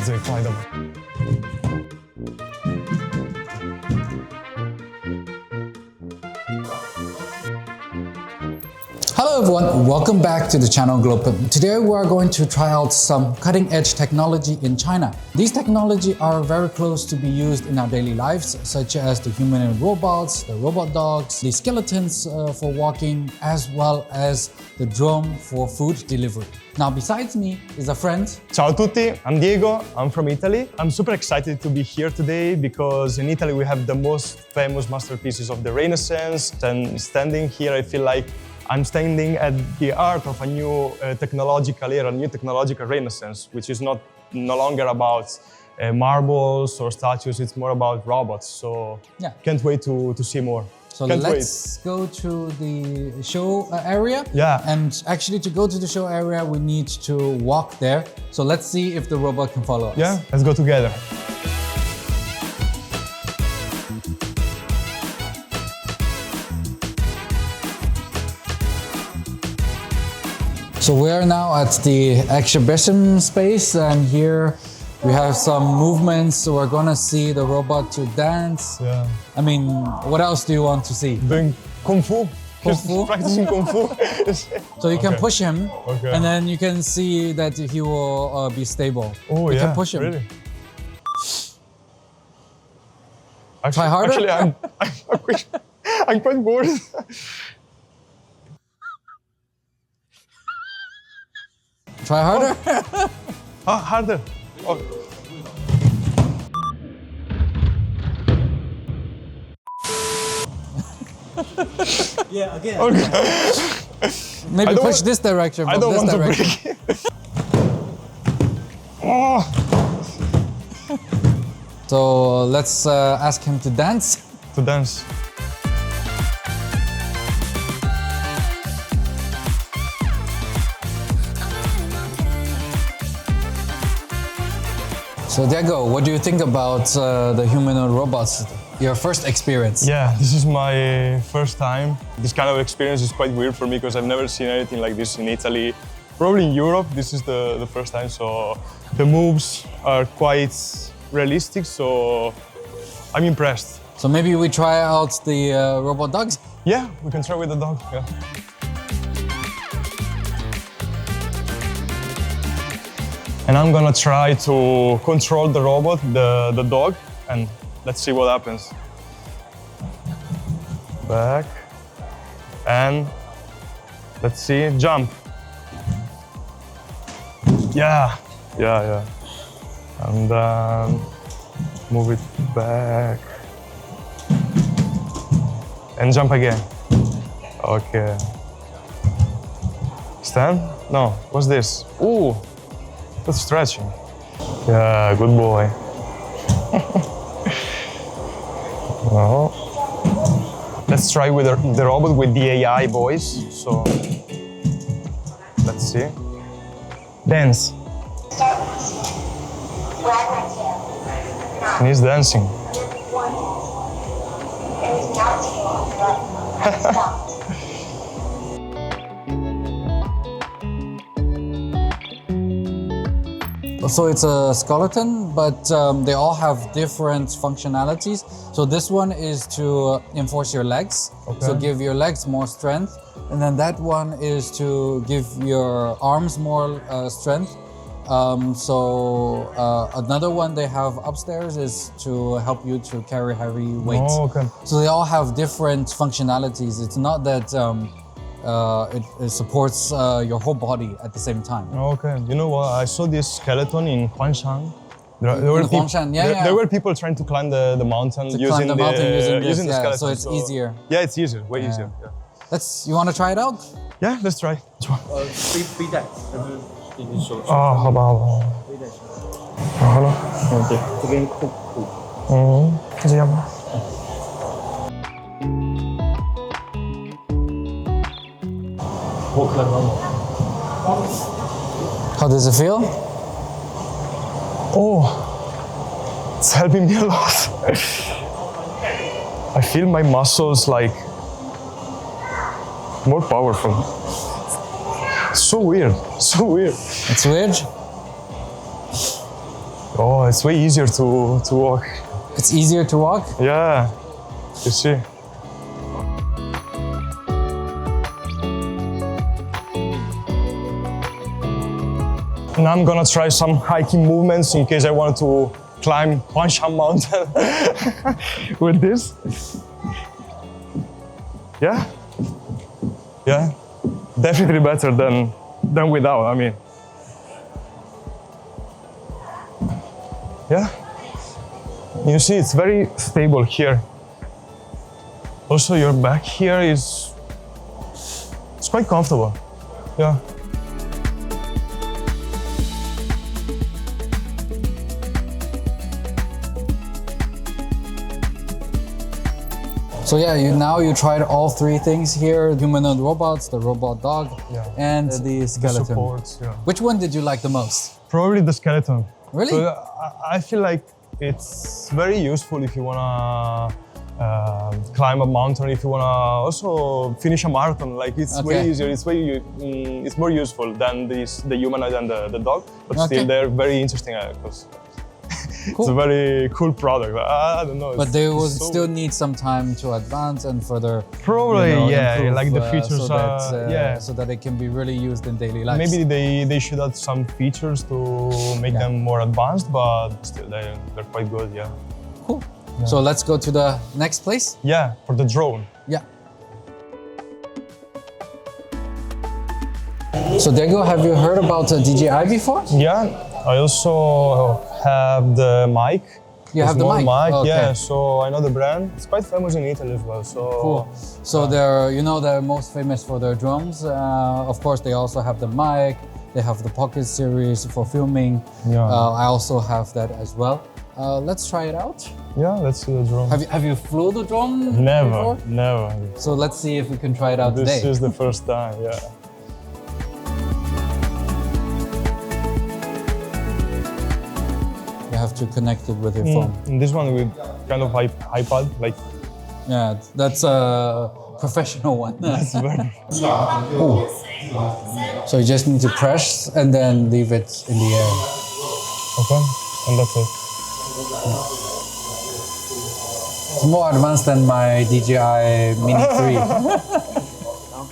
let's fly them. Hello everyone, welcome back to the channel Glopen. Today we are going to try out some cutting-edge technology in China. These technology are very close to be used in our daily lives, such as the humanoid robots, the robot dogs, the skeletons for walking, as well as the drone for food delivery. Now besides me is a friend. Ciao a tutti, I'm Diego, I'm from Italy. I'm super excited to be here today because in Italy we have the most famous masterpieces of the Renaissance, and standing here I feel like I'm standing at the heart of a new technological era, a new technological renaissance, which is no longer about marbles or statues, it's more about robots. So yeah, can't wait to see more. So let's go to the show area. Yeah. And actually to go to the show area, we need to walk there. So let's see if the robot can follow us. Yeah, let's go together. So we are now at the exhibition space, and here we have some movements. So we're gonna see the robot to dance. Yeah. I mean, what else do you want to see? Doing Kung Fu. Kung Fu? Practicing Kung Fu. So you can push him, okay, and then you can see that he will be stable. Oh, you yeah, can push him. Really? Try harder? Actually, I'm quite bored. Try harder? Oh, harder. Oh. Yeah, again. Okay. Maybe push this direction. I don't want direction. to break it. Oh. So let's ask him to dance. To dance. So Diego, what do you think about the humanoid robots? Your first experience? Yeah, this is my first time. This kind of experience is quite weird for me because I've never seen anything like this in Italy. Probably in Europe, this is the first time, so the moves are quite realistic, so I'm impressed. So maybe we try out the robot dogs? Yeah, we can try with the dog. Yeah. And I'm gonna try to control the robot, the dog, and let's see what happens. Back. And let's see, jump. Yeah. And then move it back. And jump again. Okay. Stand? No, what's this? Ooh. That's stretching. Yeah, good boy. Well, let's try with the robot with the AI voice. So, let's see. Dance. And he's dancing. So it's a skeleton, but they all have different functionalities. So this one is to enforce your legs, so give your legs more strength. And then that one is to give your arms more strength. Another one they have upstairs is to help you to carry heavy weights. Oh, okay. So they all have different functionalities. It's not that it supports your whole body at the same time. Okay, you know what? I saw this skeleton in Huangshan. There were people trying to climb the mountain using the skeleton. So it's easier. Yeah, it's easier, way easier. Yeah. You want to try it out? Yeah, let's try. Free that.好吧。好了。对，这边控。这样吧。我可能。How does it feel? Oh, it's helping me a lot. I feel my muscles like more powerful. So weird, so weird. It's weird? Oh, it's way easier to walk. It's easier to walk? Yeah, you see. Now I'm gonna try some hiking movements in case I want to climb Huangshan Mountain with this. Yeah, yeah, definitely better than without. I mean, yeah. You see, it's very stable here. Also, your back here it's quite comfortable. Yeah. So yeah, you tried all three things here: humanoid robots, the robot dog, and the skeleton. Supports, yeah. Which one did you like the most? Probably the skeleton. Really? So, I feel like it's very useful if you wanna climb a mountain, if you wanna also finish a marathon. Like it's way easier. It's more useful than the humanoid and the dog. But still, they're very interesting because. Cool. It's a very cool product. I don't know. But they will still need some time to advance and further. Probably, improve, like the features. So that it can be really used in daily life. Maybe they should add some features to make them more advanced, but still they're quite good. Yeah. Cool. Yeah. So let's go to the next place. Yeah, for the drone. Yeah. So Diego, have you heard about DJI before? Yeah. I also have the mic. You have the mic? Okay. Yeah, so I know the brand. It's quite famous in Italy as well. So cool. So they're most famous for their drones. Of course, they also have the mic. They have the Pocket series for filming. Yeah. I also have that as well. Let's try it out. Yeah, let's see the drone. Have you flew the drone Never, before? never. So let's see if we can try it out today. This is the first time, yeah. You have to connect it with your phone. And this one with kind of iPad, like. Yeah, that's a professional one. That's very. Ooh. So you just need to press and then leave it in the air. Okay, and that's it. It's more advanced than my DJI Mini 3.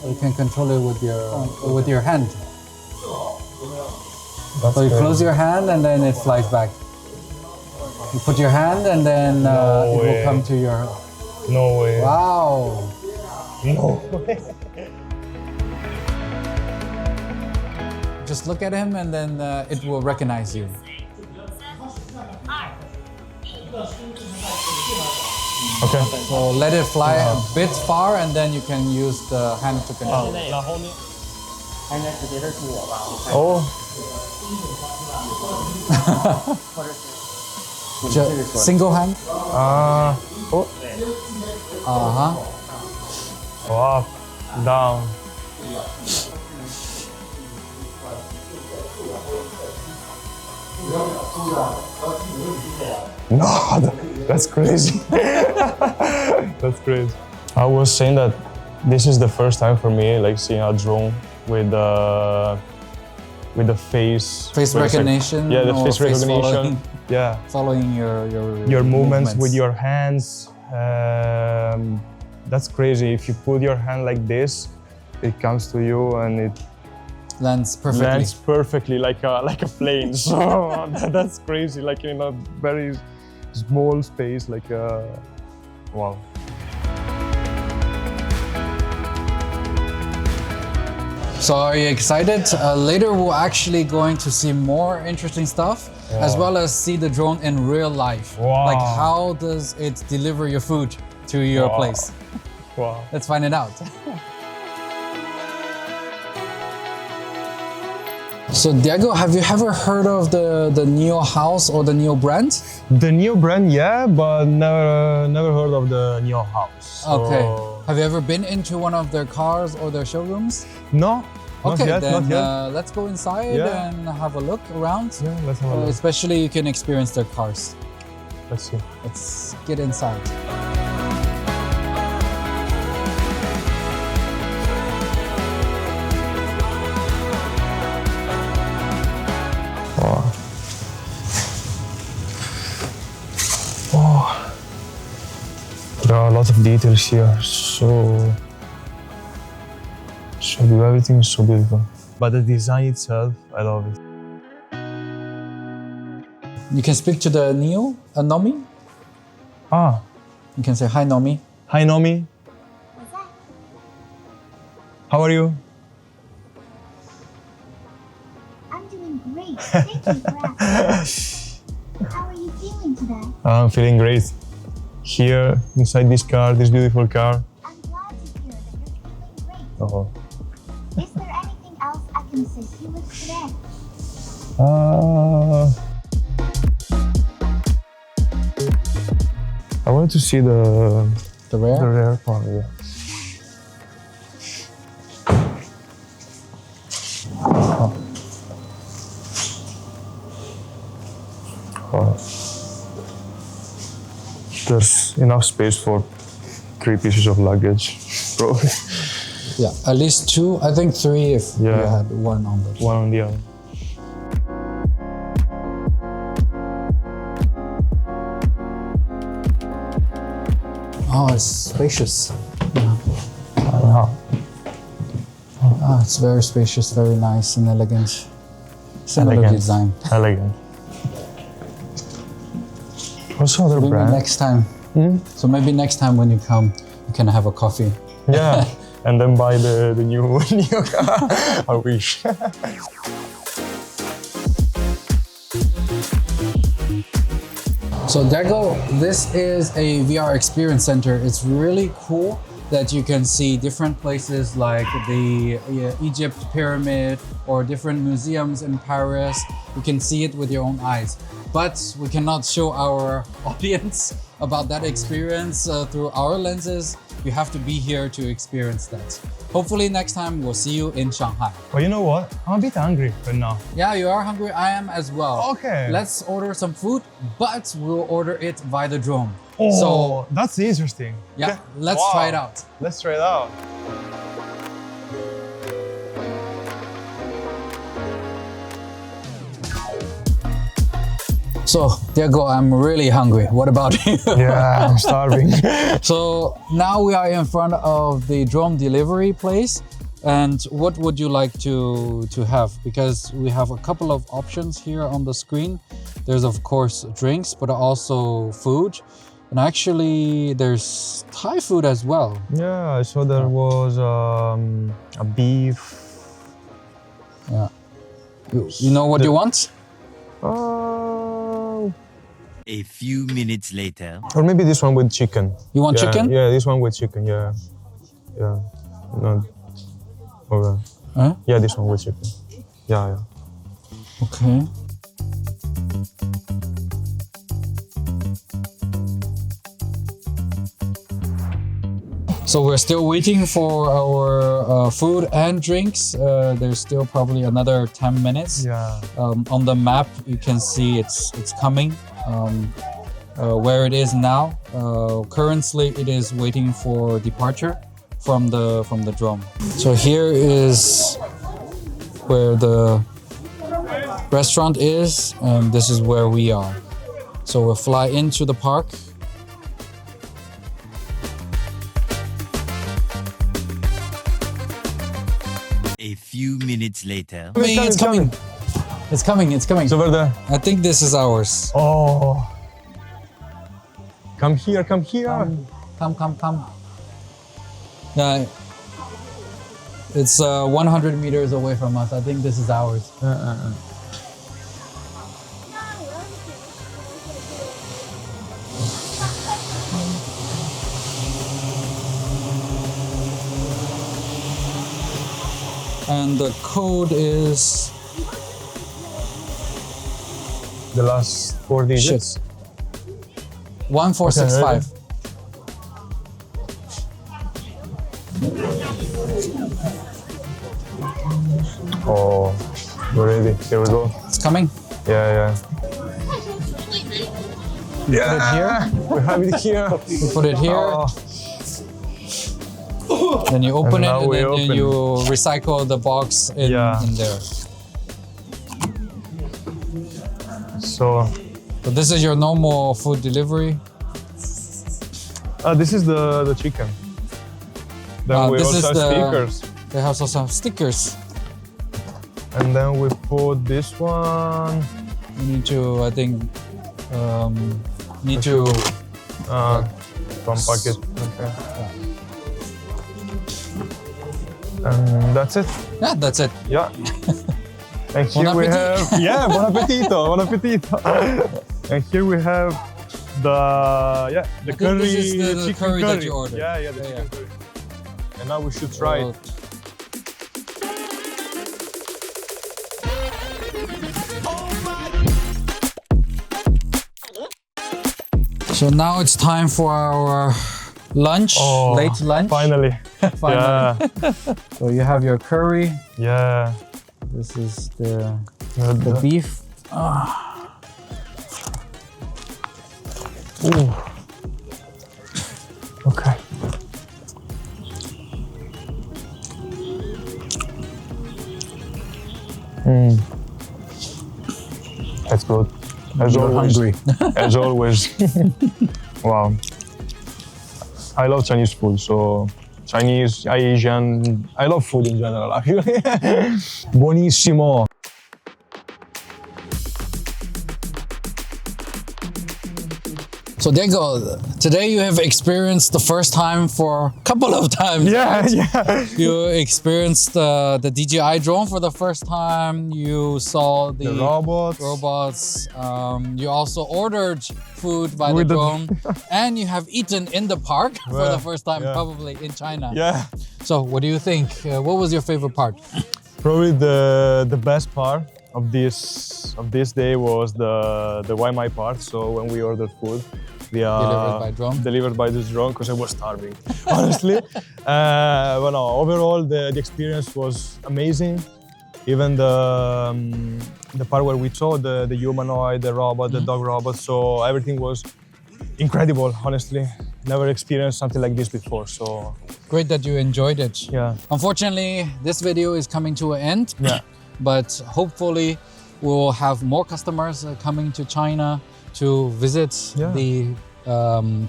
You can control it with your hand. So you close your hand and then it flies back. You put your hand and then it will come to your... No way. Wow. No way. Just look at him and then it will recognize you. Okay. So let it fly a bit far and then you can use the hand to control. Oh. Single hand? Oh. Uh-huh. Up, down. No, that's crazy. That's crazy. I was saying that this is the first time for me, like seeing a drone with the face recognition. Yeah, the face recognition. Following, yeah, following your movements with your hands. That's crazy. If you put your hand like this, it comes to you and it lands perfectly. Lands perfectly like a plane. So that's crazy. Like in a very small space, like wow. So are you excited? Later we're actually going to see more interesting stuff, as well as see the drone in real life. Wow. Like how does it deliver your food to your place? Wow. Let's find it out. So Diego, have you ever heard of the Nio house or the Nio brand? The Nio brand, yeah, but never heard of the Nio house. So... Okay. Have you ever been into one of their cars or their showrooms? No. Not Okay, yet, then not yet. let's go inside and have a look around. Yeah, let's have a look. Especially you can experience their cars. Let's see. Let's get inside. Wow. lot of details here. So beautiful. Everything is so beautiful. But the design itself, I love it. You can speak to the Nio, Nomi. Ah, You can say hi, Nomi. hi Nomi. How are you? I'm doing great. Thank you for asking. How are you feeling today? I'm feeling great. Here, inside this car, this beautiful car. I'm glad to hear that you're feeling great. Oh. Is there anything else I can assist you with today? I wanted to see the The rear part. Yeah. Oh. There's enough space for 3 pieces of luggage, probably. Yeah, at least 2. I think 3 if you Yeah. had one on the. One on the other. Oh, it's spacious. Wow. Ah, it's very spacious, very nice and elegant. Similar Elegant. design. Elegant. Also other Maybe brand. next time. So maybe next time when you come, you can have a coffee. Yeah. And then buy the new Nio car. I wish. So Dago, this is a VR experience center. It's really cool that you can see different places like the Egypt pyramid or different museums in Paris. You can see it with your own eyes. But we cannot show our audience about that experience through our lenses. You have to be here to experience that. Hopefully next time we'll see you in Shanghai. But you know what? I'm a bit hungry right now. Yeah, you are hungry. I am as well. Okay. Let's order some food, but we'll order it via the drone. Oh, So that's interesting. yeah, let's Wow. try it out. Let's try it out. So, Diego, I'm really hungry. What about you? Yeah, I'm starving. So now we are in front of the drone delivery place. And what would you like to have? Because we have a couple of options here on the screen. There's of course drinks, but also food. And actually there's Thai food as well. Yeah, I saw there was a beef. Yeah. You know what you want? A few minutes later. Or maybe this one with chicken. You want Yeah, chicken? Yeah, this one with chicken. Yeah, yeah. No. Okay. Huh? Yeah, this one with chicken. Yeah, yeah. Okay. So we're still waiting for our food and drinks. There's still probably another 10 minutes. Yeah. On the map, you can see it's coming. Where it is now. Currently, it is waiting for departure from the drone. So here is where the restaurant is, and this is where we are. So we'll fly into the park. A few minutes later. It's coming. It's coming. It's coming. It's over there. I think this is ours. Oh. Come here, come here. Come. Yeah. It's 100 meters away from us. I think this is ours. And the code is The last 4 digits. 1465. Oh, we're ready. Here we go. It's coming. Yeah, yeah. Put it here. We have it here. You put it here. Oh, Then you open And it, now and we then open. you recycle the box in there. so So this is your normal food delivery. This is the chicken. Then we this also is have the- stickers. They have some stickers. And then we put this one. You need to, I think, need to. One packet. Okay. And that's it. Yeah, that's it. Yeah. And here Buon we appetito. have, yeah, buon appetito, buon appetito. And here we have the think curry, this is the chicken curry that you ordered. Yeah, the Yeah, chicken curry. And now we should try it. So now it's time for our lunch, late lunch. Finally. Finally. Yeah, So you have your curry. yeah. This is the The beef. Ooh. Okay. That's good. As You're always. hungry. As always. Wow. I love Chinese food, so Chinese, Asian, I love food in general, actually. Buonissimo. So Diego, today you have experienced the first time for a couple of times. Yeah, yeah. You experienced the DJI drone for the first time. You saw the robots. robots. You also ordered food by With the the- drone, and you have eaten in the park for Yeah, the first time, yeah. probably in China. Yeah. So, what do you think? What was your favorite part? Probably the best part of this day was the YMI part. So when we ordered food, we Delivered by drone? Delivered by this drone because I was starving, honestly. But no, overall the experience was amazing. Even the part where we saw the humanoid, the robot, the dog robot. So everything was incredible. Honestly, never experienced something like this before. So Great that you enjoyed it. yeah, Unfortunately, this video is coming to an end. yeah. But hopefully we'll have more customers coming to China to visit Yeah. the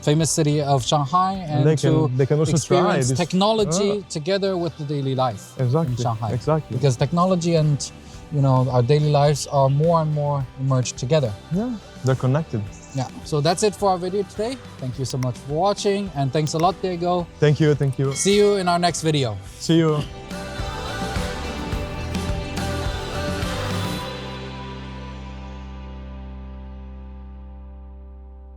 famous city of Shanghai and They can also try experience this. technology together with the daily life Exactly, in Shanghai. exactly. Because technology and our daily lives are more and more merged together. Yeah, they're connected. Yeah. So that's it for our video today. Thank you so much for watching, and thanks a lot, Diego. Thank you, thank you. See you in our next video. See you.